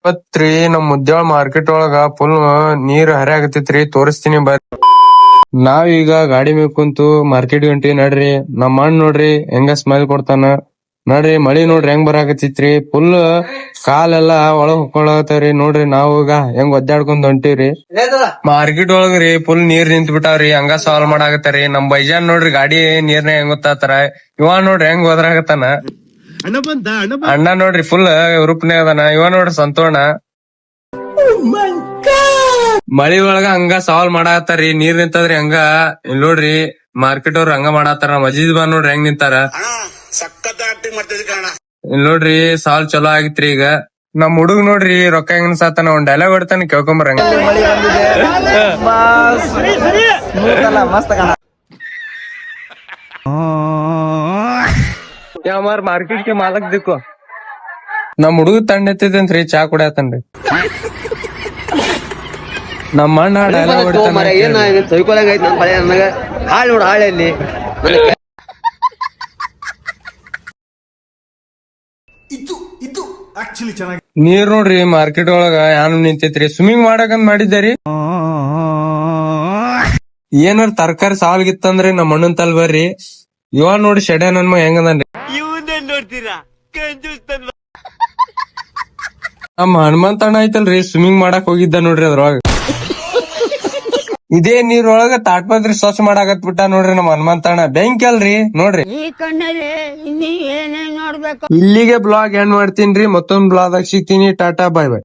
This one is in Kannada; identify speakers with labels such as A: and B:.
A: ಇವತ್ರಿ ನಮ್ ಮುದ್ದ್ಯಾಳ ಮಾರ್ಕೆಟ್ ಒಳಗ ಫುಲ್ ನೀರ್ ಹರಿಯಾಗತೈತ್ರಿ, ತೋರಿಸ್ತೀನಿ ಬರ್ರಿ. ನಾವೀಗ ಗಾಡಿ ಮೇಲೆ ಕುಂತು ಮಾರ್ಕೆಟ್ ಹೊಂಟಿವಿ ನಡ್ರಿ. ನಮ್ ಅಣ್ಣ ನೋಡ್ರಿ ಹೆಂಗ ಸ್ಮೈಲ್ ಕೊಡ್ತಾನ ನೋಡ್ರಿ. ಮಳಿ ನೋಡ್ರಿ ಹೆಂಗ್ ಬರಾಕತ್ತಿತ್ರಿ, ಫುಲ್ ಕಾಲೆಲ್ಲಾ ಒಳಗ್ ಹೊಕ್ಕೊಳತವ್ರಿ. ನೋಡ್ರಿ ನಾವು ಈಗ ಹೆಂಗ್ ಒದ್ದಾಡ್ಕೊಂಡ್ ಹೊಂಟಿವ್ರಿ. ಮಾರ್ಕೆಟ್ ಒಳಗ್ರಿ ಫುಲ್ ನೀರ್ ನಿಂತ್ ಬಿಟ್ಟಾವ್ರಿ, ಹಂಗ ಸಾಲ್ವ್ ಮಾಡಾಕತ್ತಾರಿ. ನಮ್ ಬೈಜಾನ್ ನೋಡ್ರಿ ಗಾಡಿ ನೀರ್ನ ಹೆಂಗ್ ಗೊತ್ತಾತಾರ. ಇವ ನೋಡ್ರಿ ಹೆಂಗ್ ಹೋದ್ರಾಗತ್ತಾನ. ಅಣ್ಣ ನೋಡ್ರಿ ಫುಲ್ ರೂಪನೇ ಅದಾನ. ಇವ ನೋಡ್ರಿ ಸಂತೋಣ ಮಳಿ ಒಳಗ ಹಂಗ ಸಾಲ್ವ್ ಮಾಡಾತಾರಿ. ನೀರ್ ನಿಂತದ್ರಿ ಹಂಗ. ಇಲ್ ನೋಡ್ರಿ ಮಾರ್ಕೆಟ್ ಅವ್ರ ಹಂಗ ಮಾಡಾತಾರ. ಮಜೀದ್ ಬಾ ನೋಡ್ರಿ ಹೆಂಗ್ ನಿಂತಾರ. ಇಲ್ ನೋಡ್ರಿ ಸಾಲ್ ಚಲೋ ಆಗಿತ್ರಿ. ಈಗ ನಮ್ ಹುಡುಗ್ ನೋಡ್ರಿ ರೊಕ್ಕ ಹೆಂಗ್ ಸಾತಾನ, ಒಂದ್ ಡೈಲಾಗ್ ಹೊಡ್ತಾನ, ಕೇಳ್ಕೊಂಬರಂಗ. ಮಾರ್ಕೆಟ್ ಗೆ ಮಾಲಕ್ ದಿಕ್ಕು ನಮ್ ಹುಡುಗ ತಂಡ ಎತ್ತಿದಂತ್ರಿ, ಚಾ ಕುಡಿಯತನ್ರಿ. ನಮ್ಮ ಅಣ್ಣ ಡೈಲಾಗ್ ಹೊಡಿತಾನ. ನೀರ್ ನೋಡ್ರಿ ಮಾರ್ಕೆಟ್ ಒಳಗ ಯಾನು ನಿಂತೈತ್ರಿ. ಸ್ವಿಮ್ಮಿಂಗ್ ಮಾಡಕಂತ ಮಾಡಿದ್ದಾರಿ. ಏನಾರ ತರಕಾರಿ ಸಾಲ್ಗಿತ್ತಂದ್ರಿ ನಮ್ಮ ಅಣ್ಣನ್ ತಲ್ ಬರ್ರಿ. ಇವ ನೋಡಿ ಶೆಡೆ ನನ್ ಹೆಂಗದನ್ರಿ. ನಮ್ಮ ಹನುಮಂತಣ್ಣ ಐತಲ್ರಿ, ಸ್ವಿಮ್ಮಿಂಗ್ ಮಾಡಕ್ ಹೋಗಿದ್ದ ನೋಡ್ರಿ ಅದ್ರೊಳಗ. ಇದೇ ನೀರೊಳಗ ತಾಟ್ಪತ್ರಿ ಸ್ವಚ್ಛ ಮಾಡಾಕತ್ ಬಿಟ್ಟ ನೋಡ್ರಿ ನಮ್ಮ ಹನುಮಂತಣ್ಣ. ಬೆಂಕಿ ಅಲ್ರಿ ನೋಡ್ರಿ. ಇಲ್ಲಿಗೆ ಬ್ಲಾಗ್ ಎಂಡ್ ಮಾಡ್ತೀನ್ರಿ. ಮತ್ತೊಂದ್ ಬ್ಲಾಗ್ ಸಿಗ್ತೀನಿ. ಟಾಟಾ, ಬಾಯ್ ಬಾಯ್.